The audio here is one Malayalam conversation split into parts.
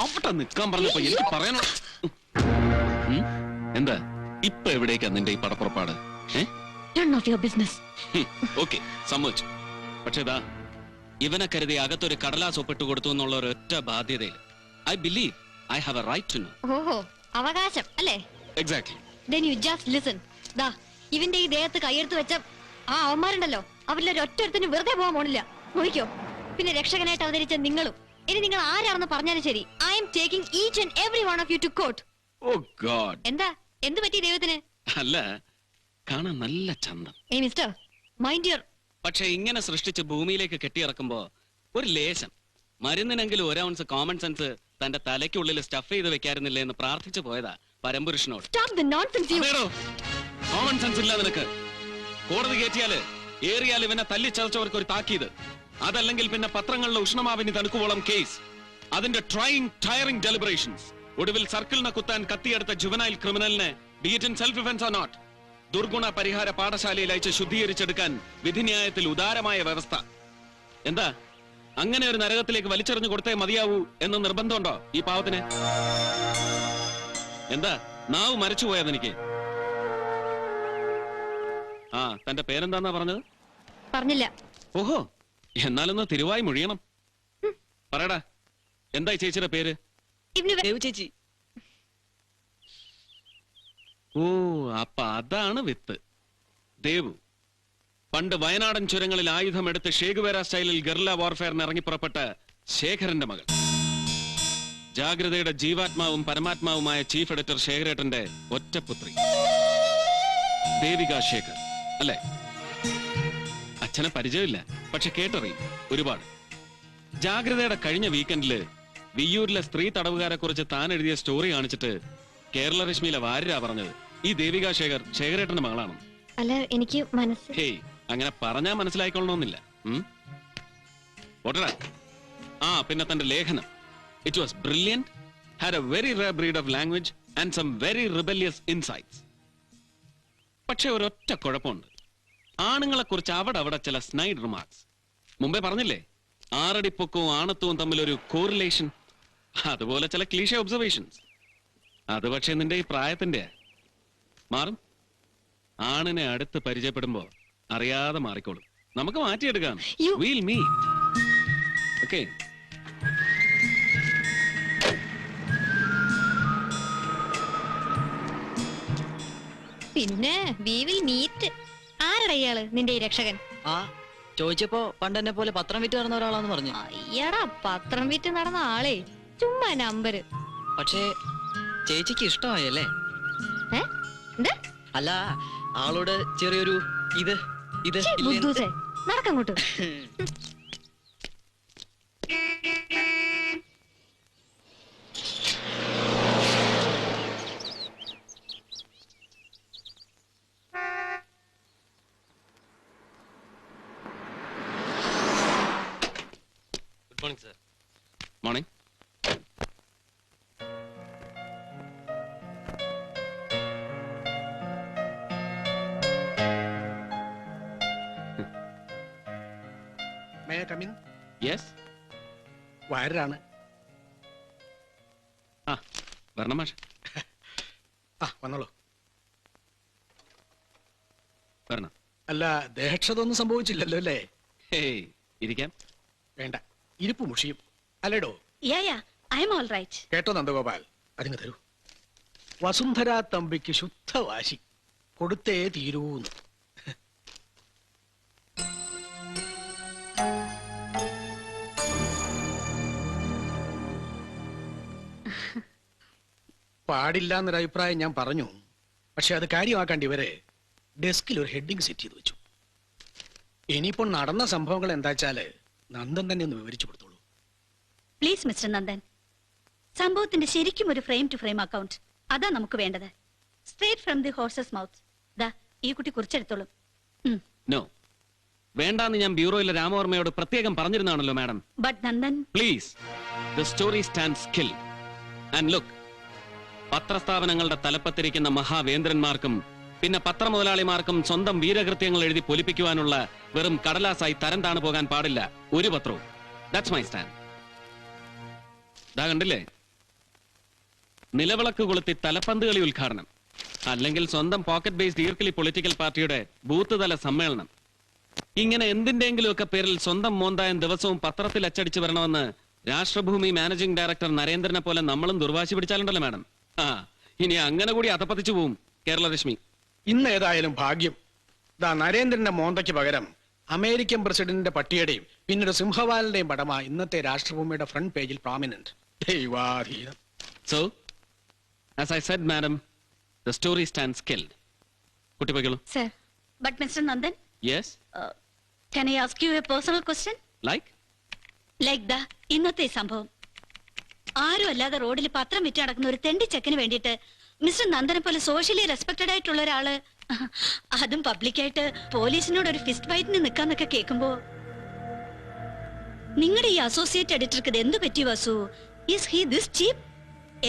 അവിടെ നിൽക്കാൻ പറഞ്ഞപ്പോ എനിക്ക് പറയാനോ. എന്താ ഇപ്പൊ എവിടേക്കാ നിന്റെ ഈ പടപ്പുറപ്പാട്? ഓക്കെ, സമ്മതിച്ചു. പക്ഷേ ഇതാ ഇവനെ കരുതി അകത്തൊരു കടലാസ് ഒപ്പിട്ട് കൊടുത്തു എന്നുള്ള ഒരൊറ്റ ബാധ്യതയിൽ I believe I have a right to know. ഓഹോ, അവകാശം അല്ലേ? Exactly. Then you just listen. ദാ ഇവന്റെ ഈ ദേഹത്ത് കയ്യെടുത്ത് വെച്ച ആ അവന്മാരുണ്ടല്ലോ, അവരിലൊരു ഒറ്റൊരുത്തിന് വെറുതെ പോകാൻ പോണില്ല. നോക്കിക്കോ. പിന്നെ രക്ഷകനായിട്ട് അവതരിച്ച നിങ്ങളും. ഇനി നിങ്ങൾ ആരാണെന്ന് പറഞ്ഞാലും ശരി, I am taking each and every one of you to court. Oh god. എന്താ എന്ത് പറ്റി ദൈവത്തിന്? അല്ല, കാണാൻ നല്ല ചന്തം. ഏയ് മിസ്റ്റർ, മൈൻഡ് യുവർ. പക്ഷെ ഇങ്ങനെ സൃഷ്ടിച്ച് ഭൂമിയിലേക്ക് കെട്ടിയിറക്കുമ്പോ ഒരു ലേശം മരുന്നിനെങ്കിലും ഒരു ഔൺസ് കോമൺ സെൻസ് തന്റെ തലയ്ക്കുള്ളിൽ സ്റ്റഫ് ചെയ്ത് വെക്കാറുന്നില്ലേ എന്ന് പ്രാർത്ഥിച്ചു പോയതാ പരമ്പുരുഷനോട്. കോമൺ സെൻസ് ഇല്ല നിനക്ക്. കോടതി കയറ്റിയാല് ഏറിയാൽ ഇവനെ തല്ലിച്ചതച്ചവർക്ക് ഒരു താക്കീത്, അതല്ലെങ്കിൽ പിന്നെ പത്രങ്ങളിലെ ഉഷ്ണമാവിന് തണുക്കുവോളം കേസ്, അതിന്റെ ടയറിംഗ് ഡെലിബറേഷൻസ്, ഒടുവിൽ സർക്കിളിനെ കുത്താൻ കത്തിയെടുത്ത ജുവനൈൽ ക്രിമിനലിനെ be it in self defence or not ദുർഗുണ പരിഹാര പാഠശാലയിൽ അയച്ച് ശുദ്ധീകരിച്ചെടുക്കാൻ വിധിന്യായത്തിൽ ഉദാരമായ വ്യവസ്ഥ. എന്താ അങ്ങനെ ഒരു നരകത്തിലേക്ക് വലിച്ചെറിഞ്ഞു കൊടുത്തേ മതിയാവൂ എന്ന് നിർബന്ധമുണ്ടോ ഈ പാവത്തിന്? എന്താ നാവ് മരച്ചുപോയതെനിക്ക്? ആ, തന്റെ പേരെന്താന്നാ പറഞ്ഞത്? പറഞ്ഞില്ല. ഓഹോ, എന്നാലൊന്ന് തിരുവായി മൊഴിയണം. പറയടാ, എന്തായി ചേച്ചിയുടെ പേര്? ചേച്ചി. ഓ, അപ്പൊ അതാണ് വിത്ത്. ദേവു പണ്ട് വയനാടൻ ചുരങ്ങളിൽ ആയുധമെടുത്ത് ഷേഖുവേര സ്റ്റൈലിൽ ഗറില്ല വാർഫെയറിന് ഇറങ്ങിപ്പുറപ്പെട്ട ശേഖരന്റെ മകൾ. ജാഗ്രതയുടെ ജീവാത്മാവും പരമാത്മാവുമായ ചീഫ് എഡിറ്റർ ശേഖരേട്ടന്റെ ഒറ്റപുത്രി ദേവിക ശേഖർ അല്ലെ? അച്ഛനെ പരിചയമില്ല, പക്ഷെ കേട്ടറിയും ഒരുപാട്. ജാഗ്രതയുടെ കഴിഞ്ഞ വീക്കെൻഡില് വിയ്യൂരിലെ സ്ത്രീ തടവുകാരെ കുറിച്ച് താൻ എഴുതിയ സ്റ്റോറി കാണിച്ചിട്ട് കേരള രശ്മിയിലെ വാര്യരാ പറഞ്ഞത് ഈ ദേവിക ശേഖർ ശേഖരേട്ടന്റെ മകളാണ്. അല്ല, എനിക്ക് ഹേയ്, അങ്ങനെ പറഞ്ഞാ മനസ്സിലായിക്കൊള്ളണമെന്നില്ല. ഓട്ടടാ. ആ, പിന്നെ തന്റെ ലേഖനം, it was brilliant, had a very rare breed of language and some very rebellious insights. പക്ഷെ ഒരൊറ്റ കുഴപ്പമുണ്ട്. ആണുങ്ങളെ കുറിച്ച് അവിടെ ചില സ്നൈഡ് റിമാർക്സ്. മുമ്പേ പറഞ്ഞില്ലേ, 6 അടി പൊക്കവും ആണത്വവും തമ്മിലൊരു കോറിലേഷൻ. അതുപോലെ ചില ക്ലീഷേ ഒബ്സർവേഷൻസ്. അത് പക്ഷെ നിന്റെ ഈ പ്രായത്തിന്റെ മാറും. ആണിനെ അടുത്ത് പരിചയപ്പെടുമ്പോ അറിയാതെ മാറിക്കോളും. നമുക്ക് മാറ്റിയെടുക്കാം. We'll meet. Okay. പിന്നെ we will meet. ആരടാ ഇയാള്, നിന്റെ ഈ രക്ഷകൻ? ആ, ചോദിച്ചപ്പോ പണ്ടെന്നെ പോലെ പത്രം വിറ്റ് നടന്ന ഒരാളാന്ന് പറഞ്ഞു. അയ്യടാ, പത്രം വിറ്റ് നടന്ന ആളെ ചുമ്മാ നമ്പര്. പക്ഷേ ചേച്ചിക്ക് ഇഷ്ടമായല്ലേ? അല്ല, ആളോട് ചെറിയൊരു ഇത് നടക്കങ്ങോട്ട്. Good morning sir. മോർണിംഗ്. വാരാണ്. ആ, വരണം മാഷ്. വന്നോളൂ. വരണം. അല്ല, ദേഹക്ഷതൊന്നും സംഭവിച്ചില്ലല്ലോ അല്ലേ? ഹേയ്, ഇരിക്കാം. വേണ്ട, ഇരിപ്പ് മുഷിയും അല്ലേടോ? കേട്ടോ നന്ദഗോപാൽ, അതിന് തരൂ. വസുന്ധര തമ്പിക്ക് ശുദ്ധവാശി, കൊടുത്തേ തീരൂന്ന്. പാടില്ല എന്നൊരു അഭിപ്രായം ഞാൻ പറഞ്ഞു. പക്ഷെ അത് കാര്യമാക്കാണ്ട് ഇവരെ ഡെസ്കിൽ ഒരു ഹെഡിങ് സെറ്റ് ചെയ്ത് വെച്ചു. ഇനിയിപ്പോൾ നടന്ന സംഭവങ്ങൾ എന്താ വെച്ചാല് നന്ദൻ തന്നെ ഒന്ന് വിവരിച്ചു കൊടുത്തോളൂ. പ്ലീസ് മിസ്റ്റർ നന്ദൻ, സംഭവത്തിന്റെ ശരിക്കും ഒരു ഫ്രെയിം ടു ഫ്രെയിം അക്കൗണ്ട് അതാ നമുക്ക് വേണ്ടത്. Straight from the horses mouth. ദാ ഈ കുട്ടി കുറിച്ചെടുത്തോളും. നോ, വേണ്ടാന്ന് ഞാൻ ബ്യൂറോയിലെ രാമവർമ്മയോട് പ്രത്യേകം പറഞ്ഞിരുന്നാണല്ലോ madam. But Nandan please, the story stands skill. And look, പത്രസ്ഥാപനങ്ങളുടെ തലപ്പത്തിരിക്കുന്ന മഹാവേന്ദ്രന്മാർക്കും പിന്നെ പത്രമുതലാളിമാർക്കും സ്വന്തം വീരകൃത്യങ്ങൾ എഴുതി പൊലിപ്പിക്കുവാനുള്ള വെറും കടലാസായി തരം താണു പോകാൻ പാടില്ല ഒരു പത്രവും. That's my stand. ദാ കണ്ടില്ലേ, നിലവിളക്ക് കൊളുത്തി തലപ്പന്ത് കളി ഉദ്ഘാടനം, അല്ലെങ്കിൽ സ്വന്തം പോക്കറ്റ് ബേസ്ഡ് ഈർക്കിലി പൊളിറ്റിക്കൽ പാർട്ടിയുടെ ബൂത്ത് തല സമ്മേളനം, ഇങ്ങനെ എന്തിന്റെങ്കിലും ഒക്കെ പേരിൽ സ്വന്തം മോന്തായം ദിവസവും പത്രത്തിൽ അച്ചടിച്ചു വരണമെന്ന് രാഷ്ട്രഭൂമി മാനേജിംഗ് ഡയറക്ടർ നരേന്ദ്രനെ പോലെ നമ്മളും ദുർവാശി പിടിച്ചാലുണ്ടല്ലോ മാഡം. ഇനി അങ്ങനെ കൂടി അധപ്പതിച്ചു പോവും കേരളരശ്മി. ഇന്ന് ഏതായാലും ഭാഗ്യം, ദാ നരേന്ദ്രന്റെ മോന്തയ്ക്ക് പകരം അമേരിക്കൻ പ്രസിഡന്റിന്റെ പട്ടിയുടെയും പിന്നീട് സിംഹവാലിന്റെയും പടമാ ഇന്നത്തെ രാഷ്ട്രഭൂമിയുടെ ഫ്രണ്ട് പേജിൽ പ്രോമിനന്റ്. ദൈവാധീനം. So, as I said, madam, the story stands killed. കുട്ടി പോയിക്കോളൂ. Sir. But Mr. Nandan, Yes? can I ask you a personal question? Like? Like the ഇന്നത്തെ സംഭവം. ആരും അല്ലാതെ റോഡിൽ പത്രം വിറ്റ് നടക്കുന്ന ഒരു തെണ്ടി ചെക്കിന് വേണ്ടിയിട്ട് മിസ്റ്റർ നന്ദനെ പോലെ സോഷ്യലി റെസ്പെക്ടഡ് ആയിട്ടുള്ള ഒരാള്, അതും പബ്ലിക്കായിട്ട് പോലീസിനോട് ഒരു ഫിസ്റ്റ് ഫൈറ്റിന് നിൽക്കാന്നൊക്കെ കേൾക്കുമ്പോ, നിങ്ങളുടെ ഈ അസോസിയേറ്റ് എഡിറ്റർക്ക് ഇത് എന്ത് പറ്റി വാസു? ഈസ് ഹി ദിസ് ചീപ്പ്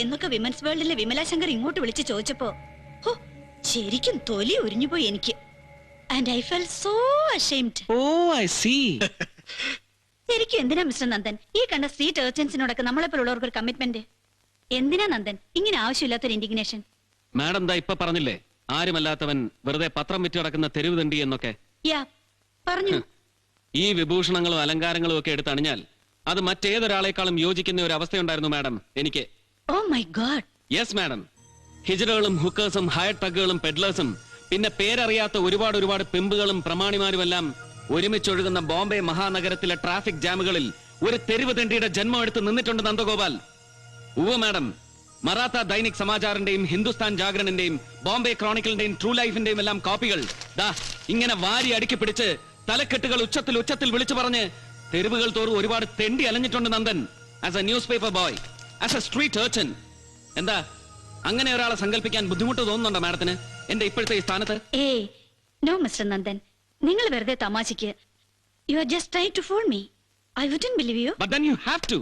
എന്നൊക്കെ വിമൻസ് വേൾഡിലെ വിമലാശങ്കർ ഇങ്ങോട്ട് വിളിച്ച് ചോദിച്ചപ്പോ ശരിക്കും തൊലി ഉരിഞ്ഞുപോയി എനിക്ക്. And I fell so ashamed. Oh, I see. ശരിക്കും എന്തിനാ മിസ്റ്റർ നന്ദൻ ഈ കണ്ട സ്ട്രീറ്റ് ഏർച്ചൻസിനോടൊക്കെ നമ്മളെപ്പോലുള്ളവർക്ക് ഒരു കമ്മിറ്റ്മെന്റ്? എന്തിനാ നന്ദൻ ഇങ്ങനെ ആവശ്യമില്ലാത്തൊരു ഇൻഡിഗ്നേഷൻ? മാഡം ദാ ഇപ്പൊ പറഞ്ഞില്ലേ, ആരുമല്ലാത്തവൻ വെറുതെ പത്രം വിറ്റ് കിടക്കുന്ന തെരുവ് തണ്ടി എന്നൊക്കെ. യാ പറഞ്ഞു. ഈ വിഭൂഷണങ്ങളും അലങ്കാരങ്ങളും ഒക്കെ എടുത്തണിഞ്ഞാൽ അത് മറ്റേതൊരാളെക്കാളും യോജിക്കുന്ന ഒരു അവസ്ഥയുണ്ടായിരുന്നു മാഡം എനിക്ക്. Oh my God. Yes madam. ഹിജറകളും ഹുക്കേഴ്സും ഹയർ ടഗുകളും പെഡ്ലേഴ്സും പിന്നെ പേരറിയാത്ത ഒരുപാട് പിമ്പുകളും പ്രമാണിമാരുമെല്ലാം ഒരുമിച്ചൊഴുകുന്ന ബോംബെ മഹാനഗരത്തിലെ ട്രാഫിക് ജാമുകളിൽ ഒരു തെരുവ് തെണ്ടിയുടെ ജന്മം എടുത്ത് നിന്നിട്ടുണ്ട് നന്ദഗോപാൽ. ഉവ്വ് മാഡം. മറാത്ത ദൈനിക് സമാചാറിന്റെയും ഹിന്ദുസ്ഥാൻ ജാഗരണിന്റെയും ബോംബെ ക്രോണിക്കലിന്റെയും ട്രൂ ലൈഫിന്റെയും എല്ലാം കോപ്പികൾ ദാ ഇങ്ങനെ വാരി അടുക്കി പിടിച്ച് തലക്കെട്ടുകൾ ഉച്ചത്തിൽ വിളിച്ചു പറഞ്ഞ് തെരുവുകൾ തോറും ഒരുപാട് തെണ്ടി അലഞ്ഞിട്ടുണ്ട് Nandan. As a newspaper boy, as a street urchin. എന്താ അങ്ങനെ ഒരാളെ സങ്കല്പിക്കാൻ ബുദ്ധിമുട്ട് തോന്നുന്നുണ്ടോ മാഡത്തിന് എന്റെ ഇപ്പോഴത്തെ ഈ സ്ഥാനത്ത്? ഏയ് നോ മിസ്റ്റർ നന്ദൻ, നിങ്ങൾ വെറുതെ തമാശയ്ക്ക്. You are just try to fool me. I wouldn't believe you. But then you have to.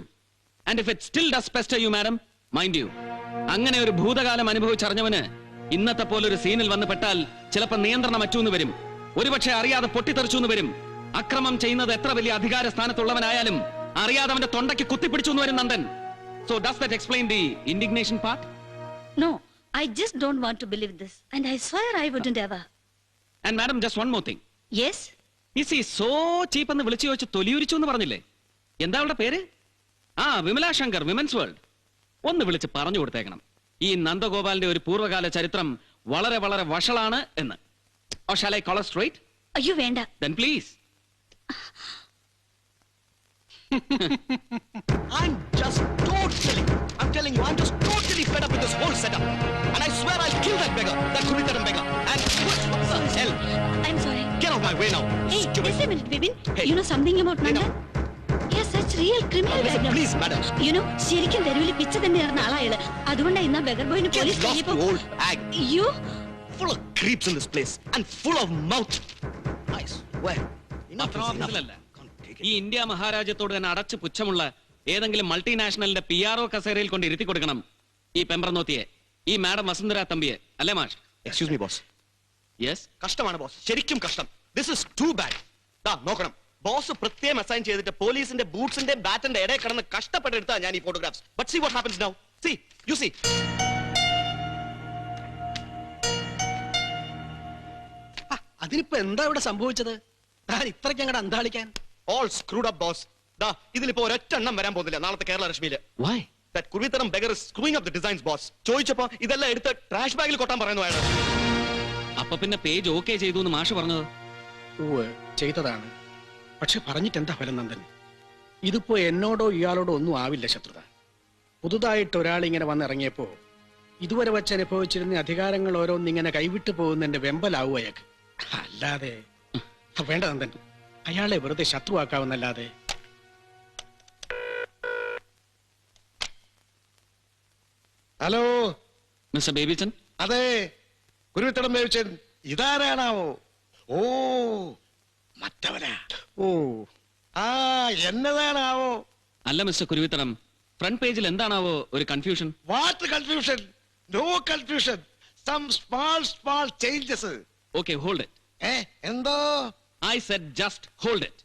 And if it still does pester you, madam, mind you, അങ്ങനെ ഒരു ഭൂതകാലം അനുഭവിച്ചറിഞ്ഞവന് ഇന്നത്തെ പോലൊരു സീനിൽ വന്ന് പെട്ടാൽ ചിലപ്പോൾ നിയന്ത്രണം അറ്റൂന്ന് വരും, ഒരുപക്ഷെ അറിയാതെ പൊട്ടിത്തെറിച്ചു വരും. അക്രമം ചെയ്യുന്നത് എത്ര വലിയ അധികാര സ്ഥാനത്തുള്ളവനായാലും അറിയാതെ അവന്റെ തൊണ്ടയ്ക്ക് കുത്തിപ്പിടിച്ചു വരും Nandan. So does that explain the indignation part? No, I just don't want to believe this, and I swear I wouldn't ever. And madam, just one more thing. Yes? Is he so cheap എന്ന് വിളിച്ചു ചോദിച്ച് തൊലിയുരിച്ചു എന്ന് പറഞ്ഞില്ലേ? എന്താ അവളുടെ പേര്? Vimala Shankar, women's world. ഒന്ന് വിളിച്ച് പറഞ്ഞു കൊടുത്തേക്കണം ഈ നന്ദഗോപാലിന്റെ ഒരു പൂർവ്വകാല ചരിത്രം വളരെ വഷളാണ് എന്ന്. Or shall I call her straight? അയ്യോ വേണ്ട. Then please. I'm telling you, I'm just totally fed up with this whole setup. And I swear I'll kill that beggar, that Kuritaram beggar. And hell, I'm sorry. get out of my way now. Hey, Stupid. just a minute, Bibin. Hey. You know something about Hey, Nandan? He has such real criminal Listen, background. please, madam. You know, ശരിക്കും തെരുവിൽ പിച്ച തന്നെ നടന്ന ആളായാള്. അതുകൊണ്ടാ ഇന്ന് ബെഗർ ബോയിന് Get police lost, you old hag. You? Full of creeps in this place. And full of mouth. I swear. Enough is enough. ഓഫീസിലല്ല, Can't take ഈ it. ഇന്ത്യ മഹാരാജ്യത്തോട് തന്നെ അടച്ചു പുച്ഛമുള്ള ഏതെങ്കിലും മൾട്ടിനാഷണലിന്റെ PRO കസേരയിൽ കൊണ്ട് ഇരുത്തി കൊടുക്കണം ഈ പെമ്പ്രനോത്തിയെ, ഈ മാഡം വസുന്ധര തമ്പിയെ. അല്ലേ മാഷ്? Excuse me, boss. യെസ്. കഷ്ടമാണ് ബോസ്, ശരിക്കും കഷ്ടം. This is too bad. നോക്കണം, ബോസ് പ്രത്യേകം അസൈൻ ചെയ്തിട്ട് പോലീസിന്റെ ബൂട്ട്സിന്റെ ബാറ്റിന്റെ ഇടയിൽ കിടന്ന് കഷ്ടപ്പെട്ടെടുത്താ ഞാൻ ഈ photographs. But see what happens now. See, you see. അതിനിപ്പോ എന്താ ഇവിടെ സംഭവിച്ചത്? താൻ ഇത്രയ്ക്ക് അങ്ങോട്ട് അന്താളിക്കാൻ? All screwed up boss. ഇതിലിപ്പോ ഒരൊറ്റ എണ്ണം വരാൻ പോകുന്നില്ല നാളത്തെ കേരള രശ്മിയില്. Why? ദാറ്റ് കുരുവിത്തരം beggar is screwing up the designs boss. ചോദിച്ചപ്പോ ഇതെല്ലാം എടുത്ത് ട്രാഷ് ബാഗിൽ കൊട്ടാൻ പറയുന്നു അയാൾ. അപ്പൊ പിന്നെ പേജ് ഓക്കെ ചെയ്തു എന്ന് മാഷ് പറഞ്ഞത്? ചെയ്തതാണ്. പക്ഷെ പറഞ്ഞിട്ട് എന്താ ഫലം നന്ദൻ? ഇതിപ്പോ എന്നോടോ ഇയാളോടോ ഒന്നും ആവില്ല ശത്രുത. പുതുതായിട്ട് ഒരാൾ ഇങ്ങനെ വന്നിറങ്ങിയപ്പോ ഇതുവരെ വച്ച് അനുഭവിച്ചിരുന്ന അധികാരങ്ങൾ ഓരോന്നിങ്ങനെ കൈവിട്ടു പോകുന്നതിന്റെ വെമ്പലാവും അയാൾക്ക്. അല്ലാതെ വേണ്ട നന്ദൻ, അയാളെ വെറുതെ ശത്രുവാക്കാവുന്നല്ലാതെ. Hello mister Babychan. അതെ, കുരുവിത്തടം ബേബിച്ചൻ. ഇതാരാണാവോ? ഓ, മറ്റവനാ. ഓ, എന്നതാണാവോ? അല്ല മിസ്റ്റർ കുരുവിത്തരം, ഫ്രണ്ട് പേജിൽ എന്താണാവോ ഒരു confusion? What confusion? No confusion. Some small changes. Okay, hold it. എന്തോ? I said just hold it.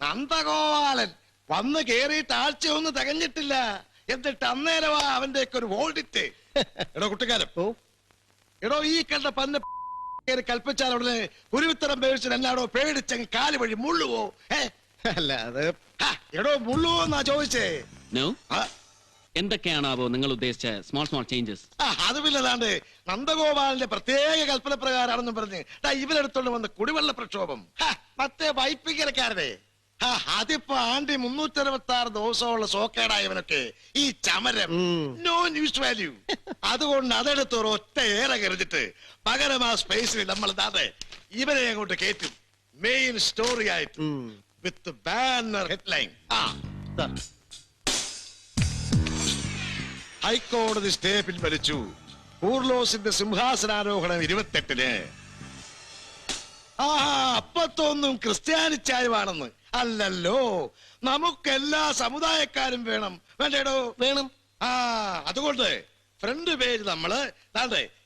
Nandagopalan വന്ന് കേറിയിട്ട് ആഴ്ചയൊന്നും തികഞ്ഞിട്ടില്ല. എന്നിട്ട് അന്നേരമാ അവന്റെ ഒക്കെ ഒരു ഓഡിറ്റ്. എടോ കുട്ടിക്കാരൻ, എടോ ഈ കണ്ട പന്ന കൽപ്പിച്ചാൽ ഉടനെ കുരുവിത്തരം പേടിച്ചാൽ എല്ലാടോ പേടിച്ചങ്ങ് കാല് വഴി മുള്ളുവോ? അല്ല അത് എടോ മുള്ളുവോ എന്നാ ചോദിച്ചേ. നോ, എന്തൊക്കെയാണാവോ നിങ്ങൾ ഉദ്ദേശിച്ച സ്മോൾ സ്മോൾ ചേഞ്ചസ്? അത് പിന്നല്ലാണ്ട് നന്ദഗോപാലിന്റെ പ്രത്യേക കൽപ്പന പ്രകാരമാണെന്ന് പറഞ്ഞ് ഇവരെടുത്തോണ്ട് വന്ന കുടിവെള്ള പ്രക്ഷോഭം, മറ്റേ വൈപ്പിക്കരക്കാരനെ അതിപ്പോ ആണ്ടി 366 ദിവസമുള്ള സോക്കേടായവനൊക്കെ ഈ ചമരം നോ ന്യൂസ് വാല്യൂ. അതുകൊണ്ട് അതെടുത്ത് ഒരു ഒറ്റ ഏറെ കരുതിട്ട് പകരം ആ സ്പേസിൽ നമ്മൾ ഇവരെ അങ്ങോട്ട് കയറ്റും മെയിൻ സ്റ്റോറി ആയിട്ട് വിത്ത് ബാനർ ഹെഡ്ലൈൻ. ഹൈക്കോടതി സ്റ്റേ പിൻവലിച്ചു. കൂർലോസിന്റെ സിംഹാസനാരോഹണം 28-ന്. അപ്പത്തൊന്നും ക്രിസ്ത്യാനിച്ചായമാണെന്ന് അല്ലല്ലോ, നമുക്കെല്ലാ സമുദായക്കാരും വേണം. വേണ്ടേടോ? വേണം. അതുകൊണ്ട് ഫ്രണ്ട് പേജ് നമ്മള്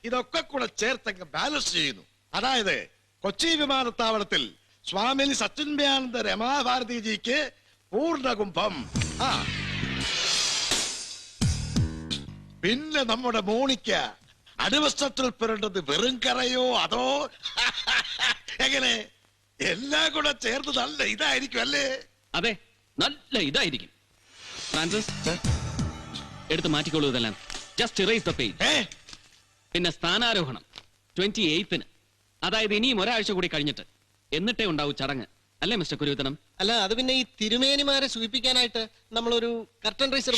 ഇതൊക്കെ കൂടെ ചേർത്തങ്ങ് ബാലൻസ് ചെയ്യുന്നു. അതായത് കൊച്ചി വിമാനത്താവളത്തിൽ സ്വാമി സച്ചിൻബയാനന്ദ രമാഭാരതിജിക്ക് പൂർണ്ണകുംഭം. പിന്നെ നമ്മുടെ മോണിക്ക അടിവസ്ത്രത്തിൽ പുരണ്ടത് വെറും കറയോ അതോ എങ്ങനെ? എല്ലാം കൂടെ ചേർത്ത് നല്ല ഇതായിരിക്കും അല്ലേ? അതെ, നല്ല ഇതായിരിക്കും. ഫ്രാൻസിസ്, എടുത്ത് മാറ്റിക്കോളൂ ഇതെല്ലാം. Just erase the page. പിന്നെ സ്ഥാനാരോഹണം 28-ന്, അതായത് ഇനിയും ഒരാഴ്ച കൂടി കഴിഞ്ഞിട്ട്, എന്നിട്ടേ ഉണ്ടാവൂ ചടങ്ങ്. അല്ലേ മിസ്റ്റർ കുരുവിത്തനം? അല്ല, അത് പിന്നെ ഈ തിരുമേനിമാരെ സൂചിപ്പിക്കാനായിട്ട് നമ്മളൊരു കർട്ടൻ റൈസർ.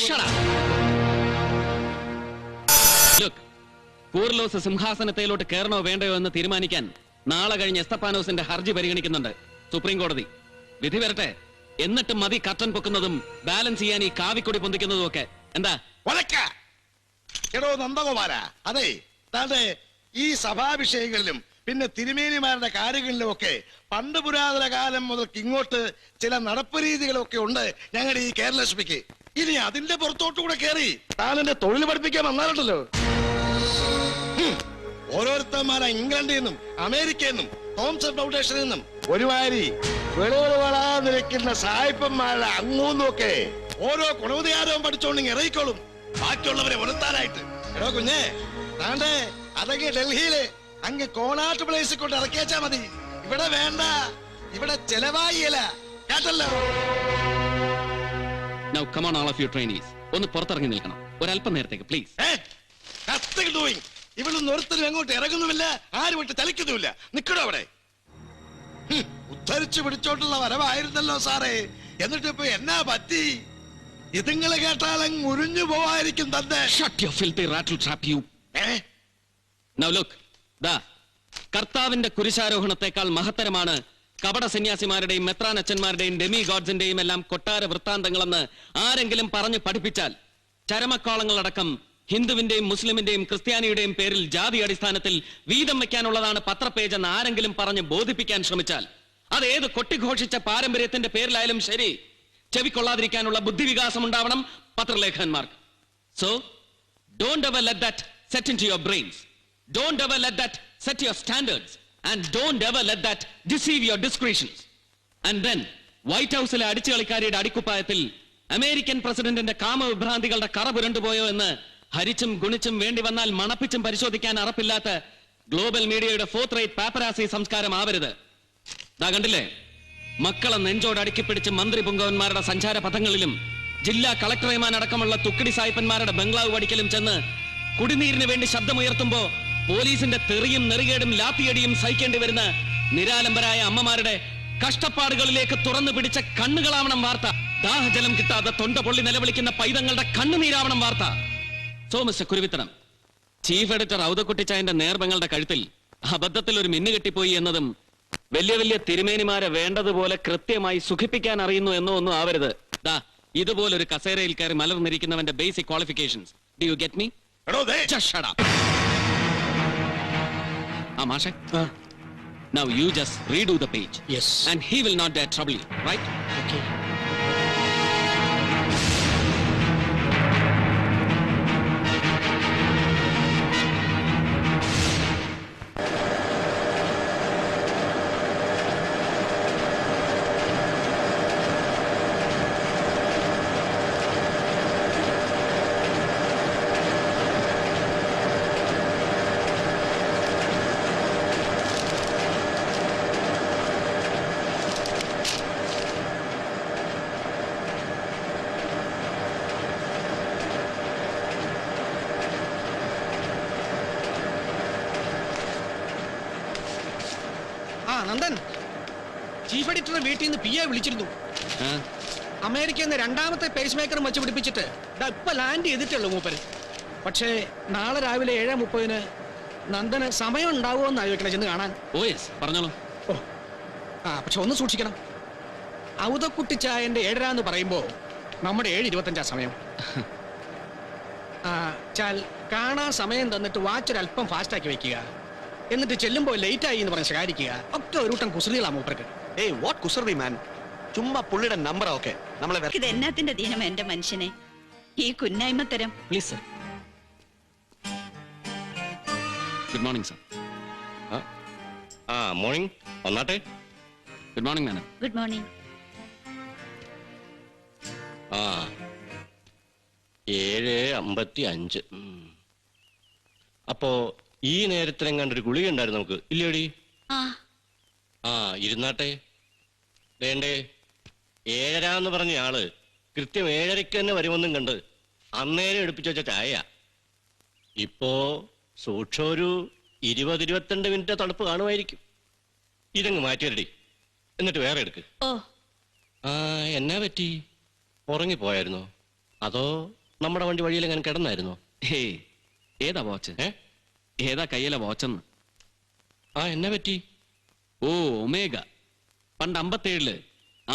കൂർലോസ് സിംഹാസനത്തിലോട്ട് കയറണോ വേണ്ടയോ എന്ന് തീരുമാനിക്കാൻ നാളെ കഴിഞ്ഞ് എസ്തപ്പാനോസിന്റെ ഹർജി പരിഗണിക്കുന്നുണ്ട് സുപ്രീം കോടതി. വിധി വരട്ടെ, എന്നിട്ട് മതി കർട്ടൻ പൊക്കുന്നതും ബാലൻസ് ചെയ്യാൻ ഈ കാവിക്കൊടി പൊന്തിക്കുന്നതും ഒക്കെ. എന്താ എടോ നന്ദഗോപാല, അതെ താണ്ടെ ഈ സഭാവിഷയങ്ങളിലും പിന്നെ തിരുമേനിമാരുടെ കാര്യങ്ങളിലും ഒക്കെ പണ്ട് പുരാതന കാലം മുതൽക്ക് ഇങ്ങോട്ട് ചില നടപ്പ് രീതികളൊക്കെ ഉണ്ട് ഞങ്ങളുടെ ഈ കേരളലക്ഷ്മിക്ക്. ഇനി അതിന്റെ പുറത്തോട്ടു കൂടെ കയറി താനെന്റെ തൊഴിൽ പഠിപ്പിക്കാൻ വന്നാലുണ്ടല്ലോ. ഓരോരുത്തന്മാരെ ഇംഗ്ലണ്ടിൽ നിന്നും അമേരിക്കയിൽ നിന്നും തോംസൺ ഫൗണ്ടേഷനിൽ നിന്നും ഒരുമാതിരി വെളുവെളുവളാന്നിരിക്കുന്ന സായിപ്പന്മാരുടെ അങ്ങൂന്നൊക്കെ ഓരോ ഗുണവധികാരവും പഠിച്ചോണ്ട് ഇറങ്ങിക്കോളും ബാക്കിയുള്ളവരെ ഉണർത്താനായിട്ട്. എടോ കുഞ്ഞേ, താണ്ടേ അതൊക്കെ ഡൽഹിയില് അങ്ങ് കോണാട്ട് പ്ലേസിൽ കൊണ്ട് ഇറക്കിയാച്ചാ മതി. ഇവിടെ വേണ്ട, ഇവിടെ ചെലവായില്ല. കേട്ടല്ലോ? Now come on all of you trainees. ഒന്ന് പുറത്തിറങ്ങി നിൽക്കണം ഒരല്പം നേരത്തേക്ക് പ്ലീസ്. ഇവളൊന്നും ഒരുത്തരും എങ്ങോട്ട് ഇറങ്ങുന്നുമില്ല, ആരും വിട്ട് ചലിക്കുന്നുമില്ല. നിക്കടോ അവിടെ. ഉദ്ധരിച്ചു പിടിച്ചോണ്ടുള്ള വരവായിരുന്നല്ലോ സാറേ, എന്നിട്ട് ഇപ്പൊ എന്നാ പറ്റി? ഇതുങ്ങളെ കേട്ടാലും ഉരിഞ്ഞു പോവായിരിക്കും തന്നെ. Shut your filthy rattle trap you. Now look, കർത്താവിന്റെ കുരിശാരോഹണത്തെക്കാൾ മഹത്തരമാണ് കപട സന്യാസിമാരുടെയും മെത്രാനച്ചന്മാരുടെയും ഡെമി ഗോഡ്സിന്റെയും എല്ലാം കൊട്ടാര വൃത്താന്തങ്ങളെന്ന് ആരെങ്കിലും പറഞ്ഞു പഠിപ്പിച്ചാൽ ചരമക്കോളങ്ങളടക്കം ഹിന്ദുവിന്റെയും മുസ്ലിമിന്റെയും ക്രിസ്ത്യാനിയുടെയും പേരിൽ ജാതി അടിസ്ഥാനത്തിൽ വീതം വെക്കാനുള്ളതാണ് പത്രപേജ് എന്ന് ആരെങ്കിലും പറഞ്ഞ് ബോധിപ്പിക്കാൻ ശ്രമിച്ചാൽ അത് ഏത് കൊട്ടിഘോഷിച്ച പാരമ്പര്യത്തിന്റെ പേരിലായാലും ശരി, ചെവിക്കൊള്ളാതിരിക്കാനുള്ള ബുദ്ധിവികാസം ഉണ്ടാവണം പത്രലേഖകന്മാർക്ക്. So don't ever let that set into your brains. Don't ever let that set your standards and don't ever let that deceive your discretions. And then white ഹൗസിലെ അടിച്ചുകളിക്കാരിയുടെ അടിക്കുപ്പായത്തിൽ അമേരിക്കൻ പ്രസിഡന്റിന്റെ കാമവിഭ്രാന്തികളുടെ കറ പുരണ്ടുപോയോ എന്ന് ഹരിച്ചും ഗുണിച്ചും വേണ്ടി വന്നാൽ മണപ്പിച്ചും പരിശോധിക്കാൻ അറപ്പില്ലാത്ത ഗ്ലോബൽ മീഡിയയുടെ 4th റേറ്റ് പാപ്പരാസി സംസ്കാരം ആവരുത്. കണ്ടില്ലേ, മക്കളെ നെഞ്ചോട് അടുക്കിപ്പിടിച്ച് മന്ത്രി പുങ്കവന്മാരുടെ സഞ്ചാര പഥങ്ങളിലും ജില്ലാ കളക്ടർമാൻ അടക്കമുള്ള തുക്കിടി സായിപ്പന്മാരുടെ ബംഗ്ലാവ് വടിക്കലും ചെന്ന് കുടിനീരിന് വേണ്ടി ശബ്ദമുയർത്തുമ്പോ പോലീസിന്റെ തെറിയും നെറികേടും ലാത്തിയടിയും സഹിക്കേണ്ടി വരുന്ന നിരാലംബരായ അമ്മമാരുടെ കഷ്ടപ്പാടുകളിലേക്ക് തുറന്നു പിടിച്ച കണ്ണുകളാവണം വാർത്ത. ദാഹജലം കിട്ടാതെ തൊണ്ട പൊള്ളി നിലവിളിക്കുന്ന പൈതങ്ങളുടെ കണ്ണുനീരാവണം വാർത്ത. സോ മിസ്റ്റർ കുരുവിത്തനം, ചീഫ് എഡിറ്റർ ഔതക്കുട്ടിച്ചായന്റെ നേർബങ്ങളുടെ കഴുത്തിൽ അബദ്ധത്തിൽ ഒരു മിന്നു കെട്ടിപ്പോയി എന്നതും വലിയ വലിയ തിരുമേനിമാരെ വേണ്ടതുപോലെ കൃത്യമായി സുഖിപ്പിക്കാൻ അറിയുന്നു എന്നോ ഒന്നും ആവരുത്. ഇതുപോലൊരു കസേരയിൽ കയറി മലർന്നിരിക്കുന്നവന്റെ basic qualifications. Do you get me? Just shut up. Masha, now you just redo the page. Yes. And he will not dare trouble you, right? Okay. Nandan, chief editor വീട്ടിൽ നിന്ന് PA വിളിച്ചിരുന്നു. ആ? അമേരിക്കയിൽ നിന്ന് രണ്ടാമത്തെ പേസ് മേക്കറും വെച്ച് പിടിപ്പിച്ചിട്ട് ഇപ്പൊ ലാൻഡ് ചെയ്തിട്ടുള്ളൂ മൂപ്പര്. പക്ഷേ നാളെ രാവിലെ 7:30 നന്ദന് സമയം ഉണ്ടാവുമോ എന്ന് ആലോചിക്കണം ചെന്ന് കാണാൻ. ഓ യെസ്, പറഞ്ഞോളൂ. ഓ പക്ഷെ ഒന്ന് സൂക്ഷിക്കണം. ഔതക്കുട്ടിച്ചായന്റെ 7:30 എന്ന് പറയുമ്പോ നമ്മുടെ 7:25 സമയം. ചാൽ കാണാൻ സമയം തന്നിട്ട് വാച്ച് ഒരല്പം ഫാസ്റ്റ് ആക്കി വെക്കുക. എന്നിട്ട് ചെല്ലുമ്പോ ലേറ്റ് ആയി എന്ന് പറഞ്ഞ് ശകാരിക്കുക. ഒക്കെ ഒരു കൂട്ടം കുസൃതികളാ മൂപ്പർക്ക്. ഏയ് വാട്ട് കുസൃതി മാൻ, ചുമ്മാ പുള്ളിയുടെ നമ്പറാ. ഓക്കെ നമ്മളെ ഇത് എന്നാത്തിന്റെ ദീനം എന്റെ മനുഷ്യനെ, ഈ കുന്നായ്മ തരം. Please sir. Good morning sir. Morning. വന്നാട്ടെ. Good morning madam. Good morning. 7:55. അപ്പോ ഈ നേരത്തിനെങ്ങാണ്ടൊരു ഗുളിക ഉണ്ടായിരുന്നു നമുക്ക്, ഇല്ലേടി? ഇരുന്നാട്ടെ. വേണ്ടേ, 7:30 എന്ന് പറഞ്ഞ ആള് കൃത്യം 7:30 തന്നെ വരുമെന്നും കണ്ട് അന്നേരം എടുപ്പിച്ചു വെച്ച ചായ. ഇപ്പോ സൂക്ഷം ഒരു 20-22 മിനിറ്റ് തണുപ്പ് കാണുമായിരിക്കും. ഇതങ്ങ് മാറ്റിയരടി, എന്നിട്ട് വേറെ എടുക്ക്. എന്നാ പറ്റി? ഉറങ്ങിപ്പോയായിരുന്നോ? അതോ നമ്മുടെ വണ്ടി വഴിയിൽ എങ്ങനെ കിടന്നായിരുന്നോ? ഹേയ്, ഏതാ വാച്ച്? ഏതാ കയ്യിലെ വാച്ചെന്ന്? എന്നാ പറ്റി? ഓ, ഒമേഗ. പണ്ട് 57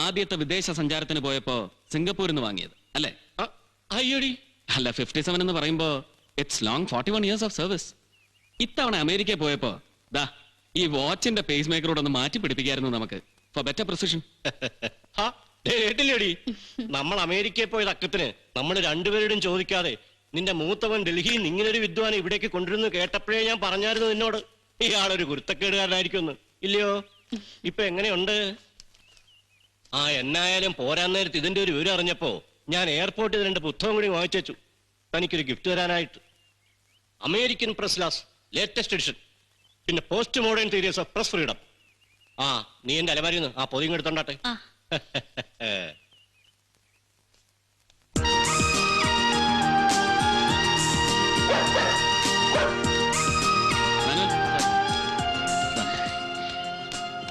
ആദ്യത്തെ വിദേശ സഞ്ചാരത്തിന് പോയപ്പോ സിംഗപ്പൂരിൽ നിന്ന് വാങ്ങിയത് അല്ലേ? അയ്യോടി. അല്ല, 57 എന്ന് പറയുമ്പോ it's long 41 years of service. ഇത്തവണ അമേരിക്കയിൽ പോയപ്പോ ദാ ഈ വാച്ചിന്റെ പേസ് മേക്കറോട് ഒന്ന് മാറ്റി പിടിപ്പിക്കായിരുന്നു നമുക്ക്, ഫോർ ബെറ്റർ പ്രിസിഷൻ. കേട്ടില്ലേടി, നമ്മൾ അമേരിക്കയിൽ പോയത് അക്കത്തിന് നമ്മൾ രണ്ടുപേരോടും ചോദിക്കാതെ നിന്റെ മൂത്തവൻ ഡൽഹിയിൽ നിന്ന് ഇങ്ങനൊരു വിദ്വാനെ ഇവിടേക്ക് കൊണ്ടുവരുന്നു കേട്ടപ്പോഴേ ഞാൻ പറഞ്ഞായിരുന്നു നിന്നോട്, ഇയാളൊരു കുരുത്തക്കേടുകാരനായിരിക്കുമെന്ന്. ഇല്ലയോ? ഇപ്പൊ എങ്ങനെയുണ്ട്? എന്നായാലും പോരാൻ നേരത്ത് ഇതിന്റെ ഒരു വിവരം അറിഞ്ഞപ്പോ ഞാൻ എയർപോർട്ടിൽ 2 പുസ്തകം കൂടി വാങ്ങിച്ചു വെച്ചു, തനിക്കൊരു ഗിഫ്റ്റ് തരാനായിട്ട്. American press laws latest edition, പിന്നെ postmodern theories of press freedom. നീ എന്റെ അലമാരിന്ന് ആ പൊതിയും എടുത്തോണ്ടാട്ടെ.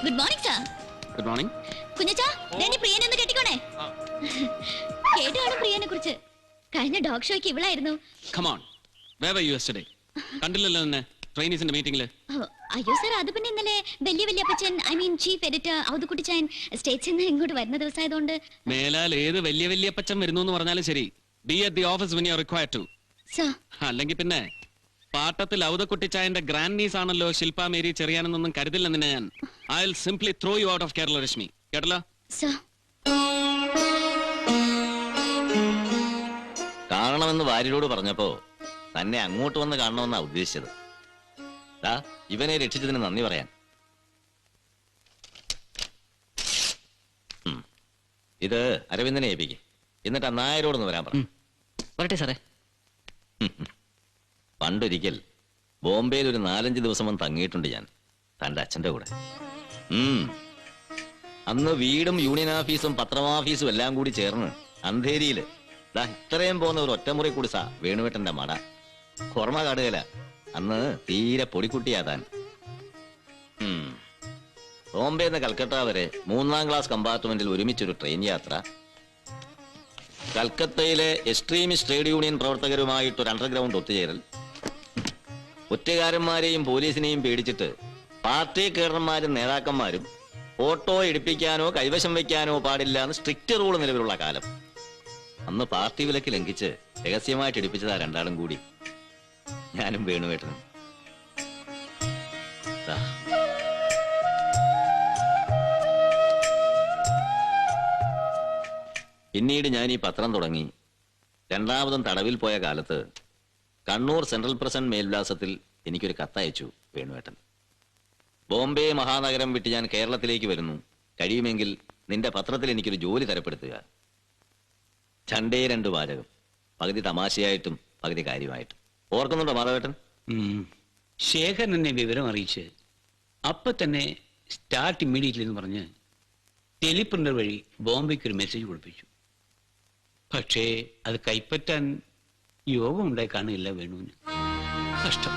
Good morning sir. Good morning. കുഞ്ഞച്ചാ, പ്രിയനെ ഒന്ന് കെട്ടിക്കോണേ. കേട്ടാണ് പ്രിയനെ കുറിച്ച്. കഴിഞ്ഞ ഡോഗ് ഷോയ്ക്ക് ഇവളായിരുന്നു. Come on. Where were you yesterday? കണ്ടില്ലല്ലോ എന്നെ ട്രെയിനീസിന്റെ മീറ്റിംഗില്. അയ്യോ സർ, അത് പിന്നെ ഇന്നലെ വലിയപ്പച്ചൻ, ഐ മീൻ ചീഫ് എഡിറ്റർ ഔതുക്കുട്ടിച്ചായൻ സ്റ്റേറ്റ്സിൽ നിന്ന് ഇങ്ങോട്ട് വരുന്ന ദിവസമായതുകൊണ്ട്. മേലാൽ ഏത് വലിയപ്പച്ചൻ വരുന്നു എന്ന് പറഞ്ഞാലും ശരി, B at the office when you are required to. Sir, അല്ലെങ്കിൽ പിന്നെ പാട്ടത്തിൽ ഔതക്കുട്ടിച്ചായന്റെ ഗ്രാൻഡ് നീസ് ആണല്ലോ ശില്പ മേരി ചെറിയാനെന്നൊന്നും കരുതില്ല നിന്നെ ഞാൻ. I will simply throw you out of Kerala Rashmi. കേട്ടല്ലോ? സർ. കാണണമെന്ന് ഭാര്യയോട് പറഞ്ഞപ്പോ തന്നെ അങ്ങോട്ട് വന്ന് കാണണമെന്നാ ഉദ്ദേശിച്ചത്. ഇവനെ രക്ഷിച്ചതിന് നന്ദി പറയാൻ. ഇത് അരവിന്ദനെ ഏൽപ്പിക്കും. എന്നിട്ട് ആ നായരോടൊന്ന് വരാൻ പറഞ്ഞു. വരട്ടെ സാറേ. പണ്ടൊരിക്കൽ ബോംബെയിൽ ഒരു 4-5 ദിവസം വന്ന് തങ്ങിയിട്ടുണ്ട് ഞാൻ, തന്റെ അച്ഛന്റെ കൂടെ. അന്ന് വീടും യൂണിയൻ ഓഫീസും പത്രമാഫീസും എല്ലാം കൂടി ചേർന്ന് അന്ധേരിയില് ഇത്രയും പോകുന്ന ഒരു ഒറ്റമുറി കുടിസാ വേണുവേട്ടന്റെ മട. ഓർമ്മ കാടുകല. അന്ന് തീരെ പൊടിക്കുട്ടിയാ താൻ. ബോംബെന്ന് കൽക്കട്ട വരെ 3ാം ക്ലാസ് കമ്പാർട്ട്മെന്റിൽ ഒരുമിച്ചൊരു ട്രെയിൻ യാത്ര. കൽക്കത്തയിലെ എക്സ്ട്രീമിസ്റ്റ് ട്രേഡ് യൂണിയൻ പ്രവർത്തകരുമായിട്ടൊരു അണ്ടർഗ്രൗണ്ട് ഒത്തുചേരൽ. ഒറ്റുകാരന്മാരെയും പോലീസിനെയും പേടിച്ചിട്ട് പാർട്ടി കേഡർമാരും നേതാക്കന്മാരും ഫോട്ടോ എടുപ്പിക്കാനോ കൈവശം വയ്ക്കാനോ പാടില്ല എന്ന് സ്ട്രിക്റ്റ് റൂൾ നിലവിലുള്ള കാലം. അന്ന് പാർട്ടി വിലക്ക് ലംഘിച്ച് രഹസ്യമായിട്ട് എടുപ്പിച്ചതാ രണ്ടാളും കൂടി, ഞാനും വേണുവേട്ടനും. പിന്നീട് ഞാൻ ഈ പത്രം തുടങ്ങി 2ാമതും തടവിൽ പോയ കാലത്ത് കണ്ണൂർ സെൻട്രൽ പ്രസന്റ് മേൽവിലാസത്തിൽ എനിക്കൊരു കത്തയച്ചു വേണുവേട്ടൻ. ബോംബെ മഹാനഗരം വിട്ട് ഞാൻ കേരളത്തിലേക്ക് വരുന്നു, കഴിയുമെങ്കിൽ നിന്റെ പത്രത്തിൽ എനിക്കൊരു ജോലി തരപ്പെടുത്തുക. 2 വാചകം, പകുതി തമാശയായിട്ടും പകുതി കാര്യമായിട്ടും. ഓർക്കുന്നുണ്ടോ മാധവേട്ടൻ? ശേഖരൻ എന്നെ വിവരം അറിയിച്ച് അപ്പൊ തന്നെ സ്റ്റാർട്ട് ഇമ്മീഡിയറ്റ്ലി എന്ന് പറഞ്ഞ് ടെലിപ്രിന്റർ വഴി ബോംബെക്ക് ഒരു മെസ്സേജ് കൊടുപ്പിച്ചു. പക്ഷേ അത് കൈപ്പറ്റാൻ യോഗം ഉണ്ടായി കാണില്ല വേണുവിന്. കഷ്ടം.